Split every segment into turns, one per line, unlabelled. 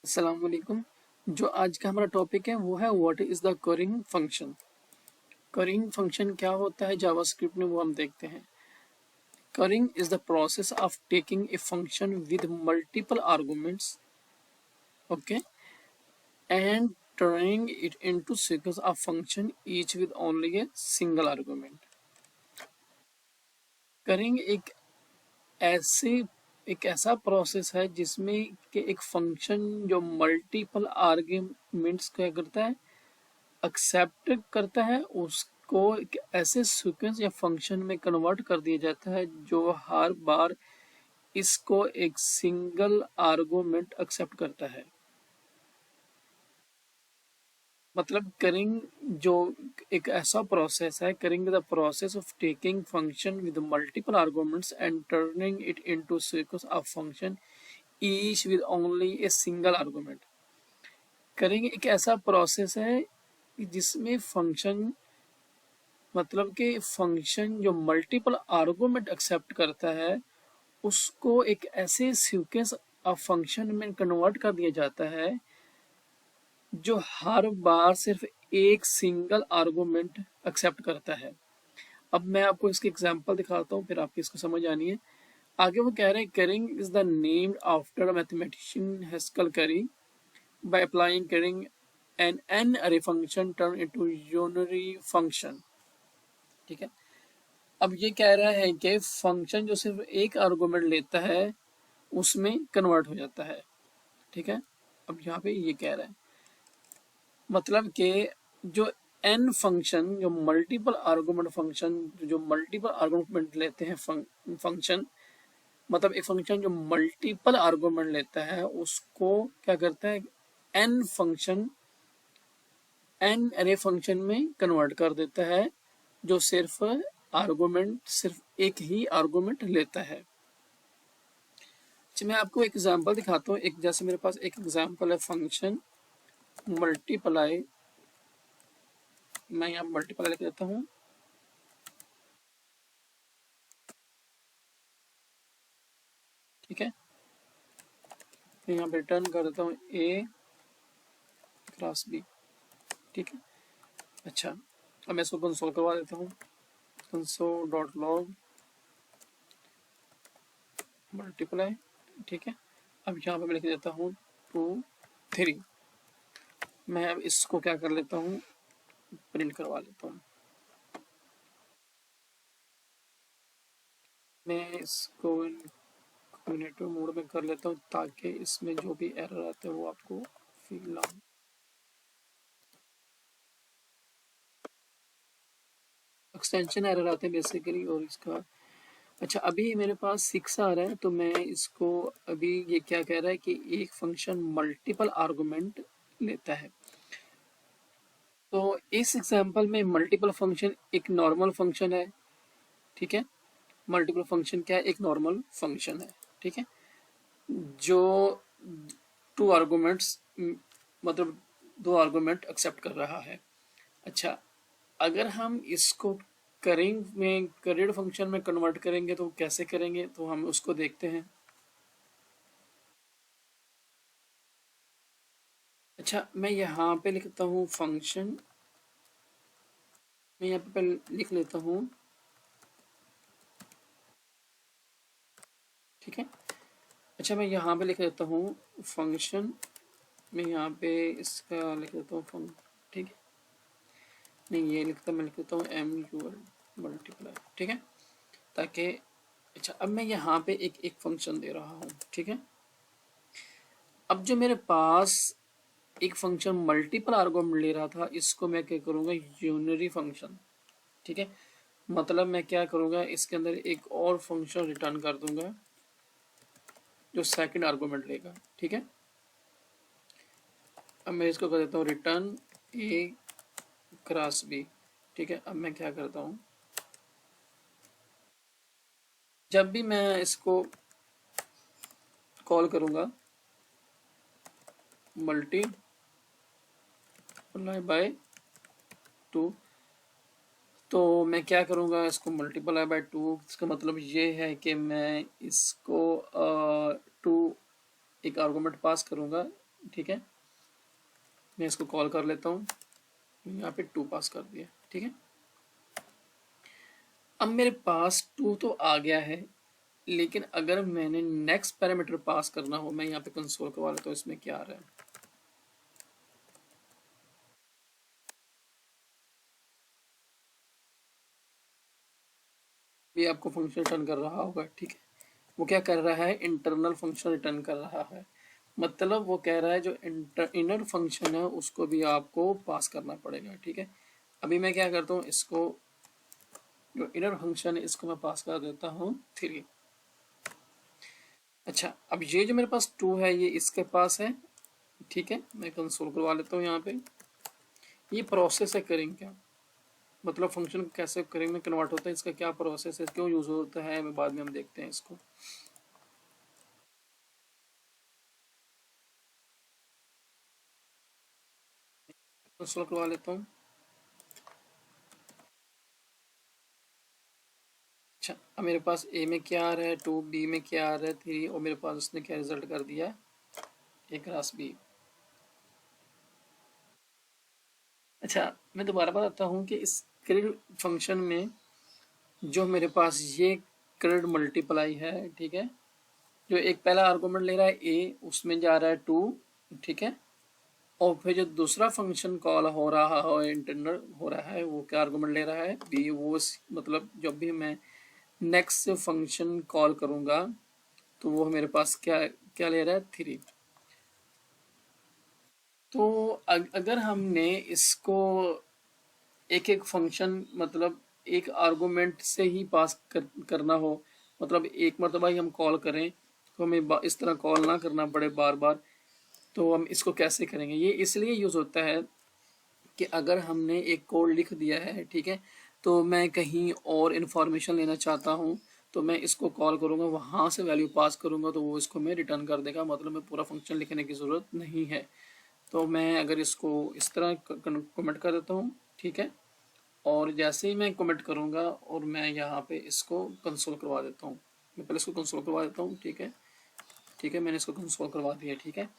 अस्सलाम वालेकुम। जो आज का हमारा टॉपिक है वो है what is the currying function. Currying function क्या होता है जावास्क्रिप्ट में, वो हम देखते हैं। Currying is the process of taking a function with multiple arguments, okay, and turning it into sequence of function each with only a single argument। करिंग ऐसे एक ऐसा प्रोसेस है जिसमें कि एक फंक्शन जो मल्टीपल आर्ग्यूमेंट्स क्या करता है, एक्सेप्ट करता है, उसको एक ऐसे सीक्वेंस या फंक्शन में कन्वर्ट कर दिया जाता है जो हर बार इसको एक सिंगल आर्गुमेंट एक्सेप्ट करता है। मतलब करिंग जो एक ऐसा प्रोसेस है, currying the process of taking function with multiple arguments and turning it into sequence of function each with only a single argument. Currying एक ऐसा प्रोसेस है जिसमें फंक्शन, मतलब कि फंक्शन जो मल्टीपल आर्गुमेंट एक्सेप्ट करता है उसको एक ऐसे सीक्वेंस ऑफ फंक्शन में कन्वर्ट कर दिया जाता है जो हर बार सिर्फ एक सिंगल आर्गुमेंट एक्सेप्ट करता है। अब मैं आपको इसकी एग्जांपल दिखाता हूँ, फिर आपकी इसको समझ आनी है। आगे वो कह रहे हैं currying is the named after mathematician Haskell Curry by applying currying an n ary function turn into unary function. ठीक है। अब ये कह रहा है कि फंक्शन जो सिर्फ एक आर्गुमेंट लेता है उसमें कन्वर्ट हो जाता है। ठीक है। अब यहाँ पे ये कह रहा है मतलब कि जो एन फंक्शन, जो मल्टीपल आर्गुमेंट फंक्शन, जो मल्टीपल आर्गुमेंट लेते हैं फंक्शन, मतलब एक फंक्शन जो मल्टीपल आर्गुमेंट लेता है उसको क्या करता है, N function, N ary function में कन्वर्ट कर देता है जो सिर्फ आर्गुमेंट, सिर्फ एक ही आर्गुमेंट लेता है। मैं आपको एक एग्जांपल दिखाता हूँ। एक जैसे मेरे पास एक एग्जांपल है फंक्शन मल्टीप्लाई। मैं यहाँ मल्टीप्लाई लिख देता हूँ। ठीक है। मैं यहाँ पे रिटर्न कर देता हूँ ए क्रॉस बी। ठीक है। अच्छा, अब मैं इसको कंसोल करवा देता हूँ। Console dot log multiply. ठीक है। अब यहाँ पे मैं लिख देता हूँ 2 3। मैं अब इसको क्या कर लेता हूँ, प्रिंट करवा लेता हूँ। मैं इसको कम्यूनेटिव मोड में कर लेता हूँ ताकि इसमें जो भी एरर आते हैं वो आपको फील आए। एक्सटेंशन एरर आते हैं बेसिकली, और इसका अच्छा अभी मेरे पास 6 आ रहा है, तो मैं इसको अभी ये क्या कह रहा है कि एक फंक्शन मल्टीपल आर्गुमेंट लेता है। तो इस एग्जांपल में मल्टीपल फंक्शन एक नॉर्मल फंक्शन है। ठीक है। मल्टीपल फंक्शन क्या है, एक नॉर्मल फंक्शन है। ठीक है। जो 2 आर्गुमेंट्स, मतलब 2 आर्गुमेंट एक्सेप्ट कर रहा है। अच्छा, अगर हम इसको करेंग में, करेड फंक्शन में कन्वर्ट करेंगे तो कैसे करेंगे, तो हम उसको देखते हैं। अच्छा, मैं यहाँ पे लिखता हूँ फंक्शन, मैं यहाँ पे लिख लेता हूँ। ठीक है। अच्छा, मैं यहाँ पे लिख देता हूँ फंक्शन, मैं यहाँ पे इसका लिख देता हूँ ठीक है, नहीं ये लिखता, मैं लिख देता हूँ MUL मल्टीप्लाई। ठीक है, ताकि अच्छा अब मैं यहाँ पे एक फंक्शन दे रहा हूँ। ठीक है। अब जो मेरे पास एक फंक्शन मल्टीपल आर्गुमेंट ले रहा था, इसको मैं क्या करूँगा, यूनरी फंक्शन। ठीक है। मतलब मैं क्या करूँगा, इसके अंदर एक और फंक्शन रिटर्न कर दूंगा जो सेकंड आर्गुमेंट लेगा। ठीक है। अब मैं इसको कर देता हूँ रिटर्न ए क्रॉस बी। ठीक है। अब मैं क्या करता हूँ, जब भी मैं इसको कॉल करूँगा मल्टीप्लाई बाय 2, तो मैं क्या करूँगा, इसको मल्टीप्लाई बाय 2, इसका मतलब ये है कि मैं इसको 2 एक आर्गुमेंट पास करूँगा। ठीक है। मैं इसको कॉल कर लेता हूँ, यहाँ पे 2 पास कर दिया, ठीक है। अब मेरे पास 2 तो आ गया है, लेकिन अगर मैंने नेक्स्ट पैरामीटर पास करना हो, मैं यहाँ पे कंसोल करवा लेता हूँ इसमें क्या आ रहा है। ये आपको फंक्शन रिटर्न कर रहा होगा, ठीक है। वो क्या कर रहा है, इंटरनल फंक्शन रिटर्न कर रहा है। मतलब वो कह रहा है जो इनर फंक्शन है उसको भी आपको पास करना पड़ेगा, ठीक है। अभी मैं क्या करता हूँ, इसको जो इनर फंक्शन है इसको मैं पास कर देता हूँ 3। अच्छा, अब ये जो मेरे पास 2 है ये इसके पास है, ठीक है। मैं कंसोल करवा लेता हूँ यहाँ पे। ये प्रोसेस है करेंगे क्या, मतलब फंक्शन कैसे करेंगे में कन्वर्ट होता है, इसका क्या प्रोसेस है, क्यों यूज होता है, बाद में हम देखते हैं इसको। कंसोल करवा लेता हूँ। अच्छा, अब मेरे पास ए में क्या आ रहा है 2, बी में क्या आ रहा है 3, और मेरे पास उसने क्या रिजल्ट कर दिया, ए क्रॉस बी। अच्छा, मैं दोबारा बताता हूँ कि इस क्रेडिट फंक्शन में जो मेरे पास ये क्रेडिट मल्टीप्लाई है, ठीक है। जो एक पहला आर्गूमेंट ले रहा है ए, उसमें जा रहा है 2, ठीक है। और फिर जो दूसरा फंक्शन कॉल हो रहा हो, इंटरनल हो रहा है, वो क्या आर्गूमेंट ले रहा है बी। वो मतलब जब भी मैं नेक्स्ट फंक्शन कॉल करूंगा तो वो मेरे पास क्या क्या ले रहा है 3। तो अगर हमने इसको एक एक फंक्शन मतलब एक आर्गुमेंट से ही पास करना हो, मतलब एक मरतबा ही हम कॉल करें तो हमें इस तरह कॉल ना करना पड़े बार बार, तो हम इसको कैसे करेंगे। ये इसलिए यूज़ होता है कि अगर हमने एक कोड लिख दिया है, ठीक है, तो मैं कहीं और इन्फॉर्मेशन लेना चाहता हूँ, तो मैं इसको कॉल करूँगा, वहाँ से वैल्यू पास करूँगा, तो वो इसको मैं रिटर्न कर देगा, मतलब मैं पूरा फंक्शन लिखने की ज़रूरत नहीं है। तो मैं अगर इसको इस तरह कमेंट कर देता हूँ, ठीक है। और जैसे ही मैं कमेंट करूँगा और मैं यहाँ पे इसको कंसोल करवा देता हूँ, मैं पहले इसको कंसोल करवा देता हूँ, ठीक है। ठीक है, मैंने इसको कंसोल करवा दिया, ठीक है।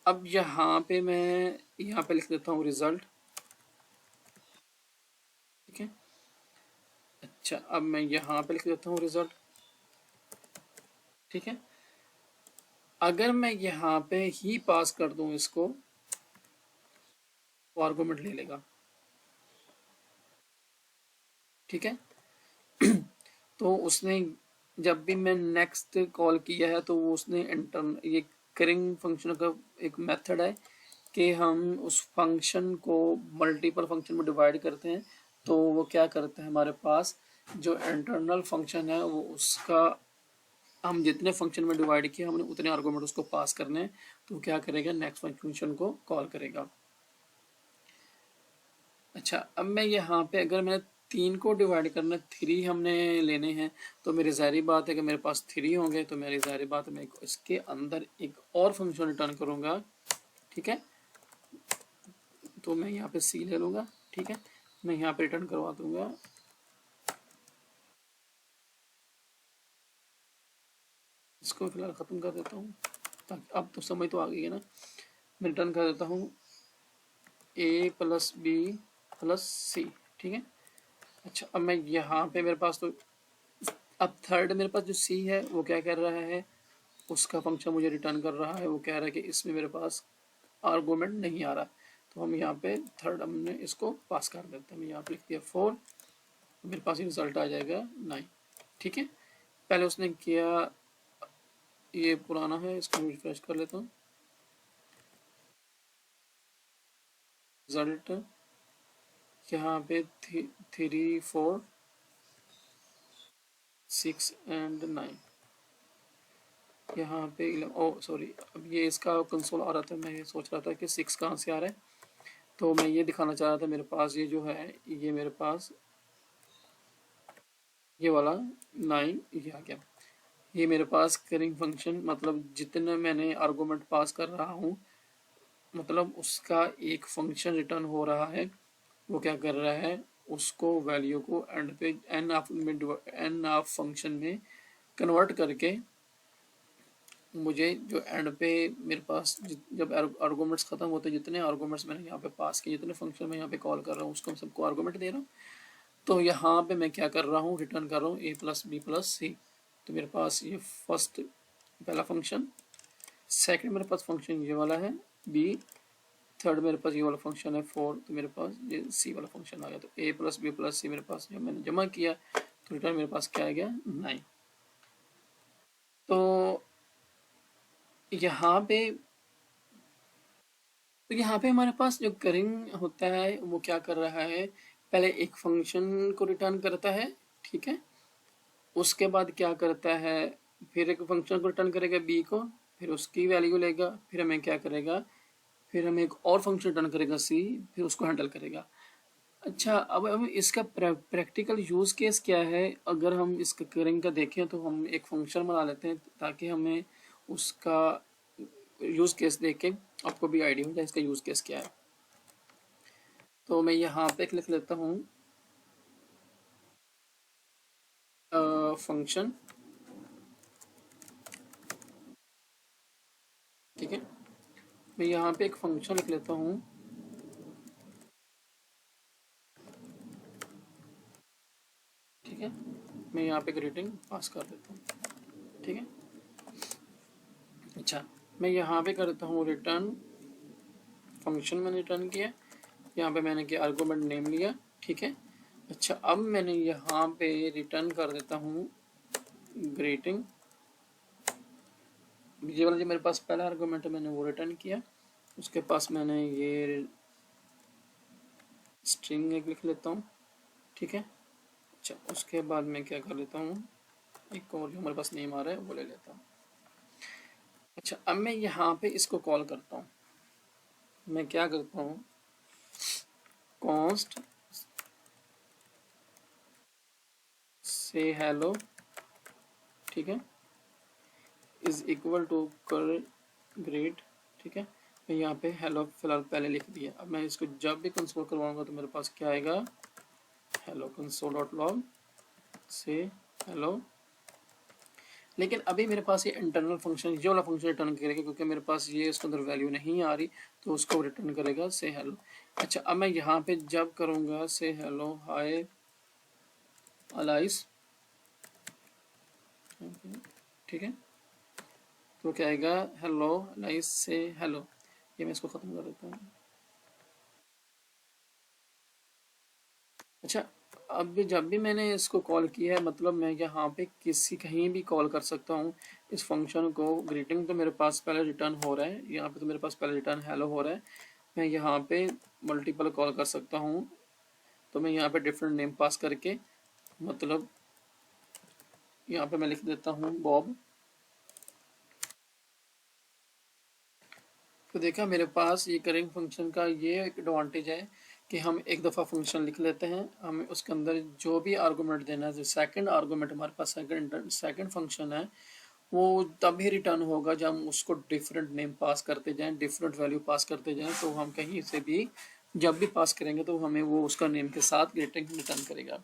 अब यहाँ पे मैं यहाँ पे लिख देता हूँ रिजल्ट, ठीक है। अच्छा, अब मैं यहाँ पे लिख देता हूँ रिजल्ट, ठीक है। अगर मैं यहाँ पे ही पास कर दूँ इसको, वो आर्गूमेंट ले लेगा, ठीक है। तो उसने जब भी मैं नेक्स्ट कॉल किया है तो वो उसने इंटरन ये करिंग फंक्शन का एक मेथड है कि हम उस फंक्शन को मल्टीपल फंक्शन में डिवाइड करते हैं, तो वो क्या करते हैं, हमारे पास जो इंटरनल फंक्शन है वो उसका हम जितने फंक्शन में डिवाइड किया हमने उतने आर्गुमेंट उसको पास करने हैं, तो क्या करेगा, नेक्स्ट फंक्शन को कॉल करेगा। अच्छा, अब मैं यहाँ पे अगर मैंने 3 को डिवाइड करना 3 हमने लेने हैं, तो मेरी ज़ाहिर बात है कि मेरे पास 3 होंगे, तो मेरी ज़ाहिर बात है मैं इसके अंदर एक और फंक्शन रिटर्न करूँगा, ठीक है। तो मैं यहाँ पे सी ले लूँगा, ठीक है। मैं यहाँ पे रिटर्न करवा दूँगा, इसको फिलहाल ख़त्म कर देता हूँ ताकि अब तो समझ तो आ गई है ना। मैं रिटर्न कर देता हूँ ए प्लस बी प्लस सी, ठीक है। अच्छा, अब मैं यहाँ पे मेरे पास तो अब थर्ड मेरे पास जो सी है वो क्या कर रहा है, उसका फंक्शन मुझे रिटर्न कर रहा है, वो कह रहा है कि इसमें मेरे पास आर्गूमेंट नहीं आ रहा, तो हम यहाँ पे थर्ड हमने इसको पास कर देते हैं। मैं यहाँ पे लिख दिया 4, मेरे पास रिजल्ट आ जाएगा 9, ठीक है। पहले उसने किया, ये पुराना है, इसको रिफ्रेश कर लेता हूँ। रिजल्ट यहाँ पे 3 4 6 एंड 9, यहाँ पे 11, ओ सॉरी, अब ये इसका कंसोल आ रहा था, मैं ये सोच रहा था कि 6 कहाँ से आ रहा है, तो मैं ये दिखाना चाह रहा था मेरे पास ये जो है, ये मेरे पास ये वाला 9 ये आ गया। ये मेरे पास करिंग फंक्शन मतलब जितने मैंने आर्गूमेंट पास कर रहा हूँ, मतलब उसका एक फंक्शन रिटर्न हो रहा है, वो क्या कर रहा है, उसको वैल्यू को एंड पे एन ऑफ फंक्शन में कन्वर्ट करके मुझे जो एंड पे मेरे पास जब आर्गूमेंट्स खत्म होते हैं, जितने आर्गूमेंट्स मैंने यहाँ पे पास किए, जितने फंक्शन मैं यहाँ पे कॉल कर रहा हूँ उसको मैं सबको आर्गूमेंट दे रहा हूँ। तो यहाँ पे मैं क्या कर रहा हूँ, रिटर्न कर रहा हूँ a प्लस बी प्लस सी। तो मेरे पास ये फर्स्ट पहला फंक्शन, सेकंड मेरे पास फंक्शन ये वाला है बी, थर्ड मेरे पास ये वाला फंक्शन है 4, तो मेरे पास ये सी वाला फंक्शन आ गया। तो a प्लस बी प्लस सी मेरे पास जब मैंने जमा किया तो रिटर्न मेरे पास क्या आ गया, 9। तो यहाँ पे हमारे पास जो करिंग होता है वो क्या कर रहा है, पहले एक फंक्शन को रिटर्न करता है, ठीक है। उसके बाद क्या करता है, फिर एक फंक्शन को रिटर्न करेगा बी को, फिर उसकी वैल्यू लेगा, फिर हमें क्या करेगा, फिर हमें एक और फंक्शन रिटर्न करेगा सी, फिर उसको हैंडल करेगा। अच्छा, अब हम इसका प्रैक्टिकल यूज केस क्या है, अगर हम इसका करिंग का देखें तो हम एक फंक्शन बना लेते हैं ताकि हमें उसका यूज केस देख के आपको भी आइडिया हो जाए इसका यूज केस क्या है। तो मैं यहाँ पे लिख लेता हूँ फंक्शन, ठीक है। मैं यहाँ पे एक फंक्शन लिख लेता हूँ, ठीक है। मैं यहाँ पे ग्रीटिंग पास कर देता हूँ, ठीक है। अच्छा, मैं यहाँ पे करता हूँ रिटर्न, फंक्शन मैंने रिटर्न किया, यहाँ पे मैंने क्या आर्गुमेंट नेम लिया, ठीक है। अच्छा, अब मैंने यहाँ पे रिटर्न कर देता हूँ ग्रीटिंग, ये वाला जो मेरे पास पहला आर्गुमेंट है मैंने वो रिटर्न किया। उसके पास मैंने ये स्ट्रिंग एक लिख लेता हूँ, ठीक है। अच्छा, उसके बाद मैं क्या कर लेता हूँ, एक और जो हमारे पास नेम आ रहा है वो ले लेता हूँ। अच्छा, अब मैं यहाँ पे इसको कॉल करता हूँ, मैं क्या करता हूँ, कॉन्स्ट से हेलो, ठीक है, इज इक्वल टू कर ग्रेड, ठीक है। मैं यहाँ पे हेलो फिलहाल पहले लिख दिया। अब मैं इसको जब भी कंसोल करवाऊंगा तो मेरे पास क्या आएगा, हेलो कंसोल डॉट लॉग से हेलो। लेकिन अभी मेरे पास ये इंटरनल फंक्शन, ये वाला फंक्शन रिटर्न करेगा क्योंकि मेरे पास ये इसके अंदर वैल्यू नहीं आ रही, तो उसको रिटर्न करेगा से हेलो। अच्छा, अब मैं यहाँ पे जब करूँगा से हेलो हाय अलाइस, ठीक है, तो क्या आएगा, हेलो अलाइस से हेलो। ये मैं इसको ख़त्म कर देता हूँ। अच्छा, अब जब भी मैंने इसको कॉल किया है, मतलब मैं यहाँ पे किसी कहीं भी कॉल कर सकता हूँ इस फंक्शन को। ग्रीटिंग तो मेरे पास पहले रिटर्न हो रहा है, यहाँ पे तो मेरे पास पहले रिटर्न हेलो हो रहा है। मैं यहाँ पे मल्टीपल कॉल कर सकता हूँ, तो मैं यहाँ पे डिफरेंट नेम पास करके, मतलब यहाँ पे मैं लिख देता हूँ बॉब। तो देखा, मेरे पास ये करेंट फंक्शन का ये एक एडवांटेज है कि हम एक दफ़ा फंक्शन लिख लेते हैं, हमें उसके अंदर जो भी आर्गूमेंट देना है, जो सेकंड आर्गूमेंट हमारे पास सेकंड फंक्शन है, वो तभी रिटर्न होगा जब हम उसको डिफरेंट नेम पास करते जाएं, डिफरेंट वैल्यू पास करते जाएं। तो हम कहीं से भी जब भी पास करेंगे तो हमें वो उसका नेम के साथ ग्रीटिंग रिटर्न करेगा।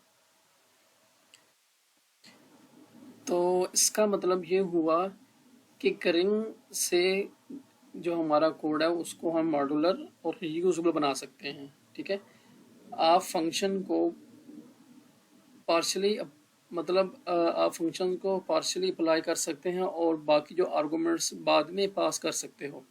तो इसका मतलब ये हुआ कि करिंग से जो हमारा कोड है उसको हम मॉड्यूलर और रीयूजेबल बना सकते हैं, ठीक है। आप फंक्शन को पार्शली, मतलब आप फंक्शन को पार्शली अप्लाई कर सकते हैं और बाकी जो आर्गूमेंट्स बाद में पास कर सकते हो।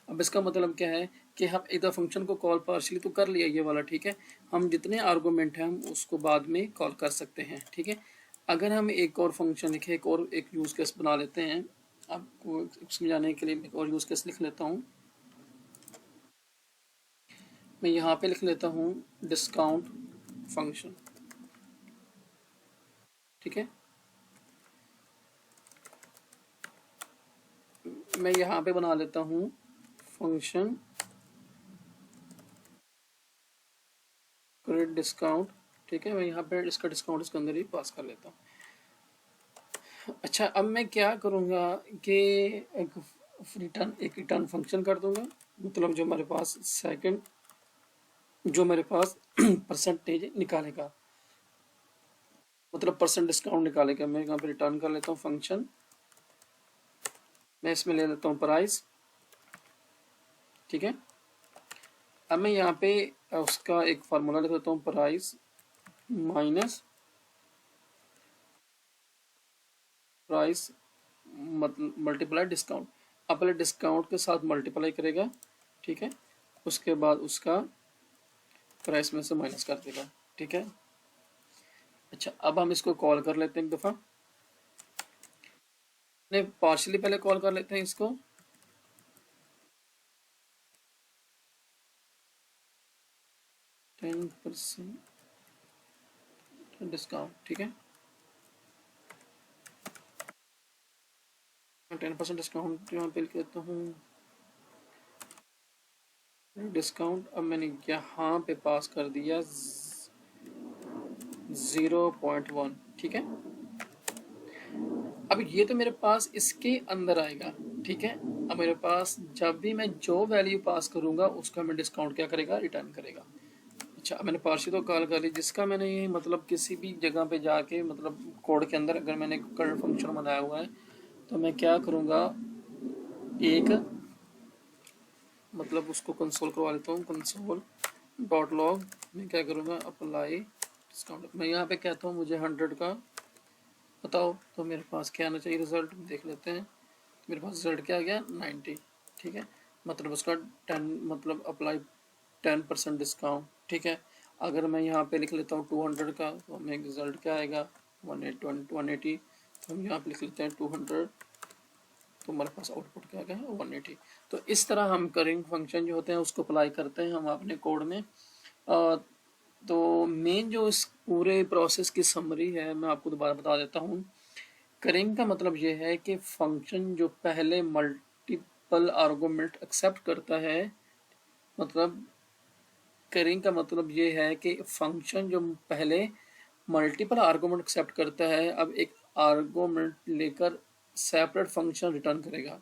अब इसका मतलब क्या है कि हम एक फंक्शन को कॉल पार्शली तो कर लिया ये वाला, ठीक है, हम जितने आर्गूमेंट हैं हम उसको बाद में कॉल कर सकते हैं, ठीक है। अगर हम एक और फंक्शन लिखे, एक और एक यूज केस बना लेते हैं, आपको समझाने के लिए एक और यूज केस लिख लेता हूँ। मैं यहाँ पे लिख लेता हूँ डिस्काउंट फंक्शन, ठीक है। मैं यहाँ पे बना लेता हूँ फंक्शन क्रेडिट डिस्काउंट, ठीक है। मैं यहाँ पे इसका डिस्काउंट इसके अंदर ही पास कर लेता हूँ। अच्छा, अब मैं क्या करूँगा कि एक रिटर्न फंक्शन कर दूंगा, मतलब जो हमारे पास सेकंड, जो मेरे पास परसेंटेज निकालेगा, मतलब परसेंट डिस्काउंट निकालेगा। मैं यहाँ पे रिटर्न कर लेता हूँ फंक्शन मैं इसमें ले लेता हूँ प्राइस, ठीक है। अब मैं यहाँ पे उसका एक फार्मूला लिख देता हूँ, प्राइस माइनस प्राइस मतलब मल्टीप्लाई डिस्काउंट। अब पहले डिस्काउंट के साथ मल्टीप्लाई करेगा, ठीक है, उसके बाद उसका प्राइस में से माइनस कर देगा, ठीक है। अच्छा, अब हम इसको कॉल कर लेते हैं एक दफ़ा, नहीं पार्शियली पहले कॉल कर लेते हैं इसको। 10% डिस्काउंट, ठीक है। 10% डिस्काउंट यहाँ पे लिख देता हूँ डिस्काउंट। अब मैंने यहाँ पे पास कर दिया 0.1, ठीक है। अब ये तो मेरे पास इसके अंदर आएगा, ठीक है। अब मेरे पास जब भी मैं जो वैल्यू पास करूंगा उसका मैं डिस्काउंट क्या करेगा, रिटर्न करेगा। अच्छा, अब मैंने पार्शियल तो कॉल कर ली, जिसका मैंने ये मतलब किसी भी जगह पे जाके मतलब कोड के अंदर अगर मैंने करंट फंक्शन बनाया हुआ है तो मैं क्या करूँगा, एक मतलब उसको कंसोल करवा लेता हूँ, कंसोल डॉट लॉग मैं क्या करूँगा, अप्लाई डिस्काउंट। मैं यहाँ पे कहता हूँ मुझे 100 का बताओ, तो मेरे पास क्या आना चाहिए रिजल्ट, देख लेते हैं। मेरे पास रिजल्ट क्या आ गया, 90, ठीक है। मतलब उसका 10 मतलब अप्लाई 10% डिस्काउंट, ठीक है। अगर मैं यहाँ पे लिख लेता हूँ 200 का तो हमें रिजल्ट क्या आएगा, 180। तो हम यहाँ पे लिख लेते हैं 200, तो हमारे पास आउटपुट क्या गया, 180। तो इस तरह हम करेंगे फंक्शन जो होते हैं उसको अप्लाई करते हैं हम अपने कोड में। तो मेन जो इस पूरे प्रोसेस की समरी है मैं आपको दोबारा बता देता हूँ। करेंगे का मतलब ये है कि फंक्शन जो पहले मल्टीपल आर्गुमेंट एक्सेप्ट करता है, मतलब करेंगे का मतलब ये है कि फंक्शन जो पहले मल्टीपल आर्गुमेंट एक्सेप्ट करता है अब एक आर्गुमेंट लेकर सेपरेट फंक्शन रिटर्न करेगा,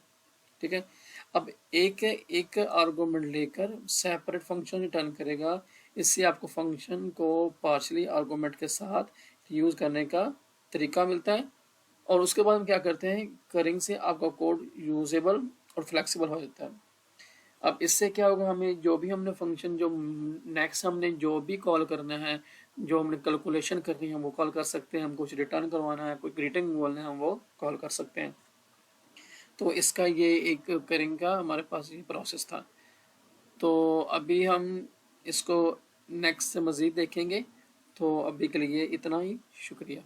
ठीक है। अब एक एक आर्गुमेंट लेकर सेपरेट फंक्शन रिटर्न करेगा। इससे आपको फंक्शन को पार्शियली आर्गुमेंट के साथ यूज करने का तरीका मिलता है। और उसके बाद हम क्या करते हैं, करेंगे से आपका कोड यूजेबल और फ्लेक्सिबल हो जाता है। अब इससे क्या होगा, हमें जो भी हमने फंक्शन जो नेक्स्ट हमने जो भी कॉल करना है, जो हमने कैलकुलेशन करनी है वो कॉल कर सकते हैं, हम कुछ रिटर्न करवाना है, कोई ग्रीटिंग बोलना है हम वो कॉल कर सकते हैं। तो इसका ये एक करेंगे का हमारे पास ये प्रोसेस था। तो अभी हम इसको नेक्स्ट से मज़ीद देखेंगे। तो अभी के लिए इतना ही, शुक्रिया।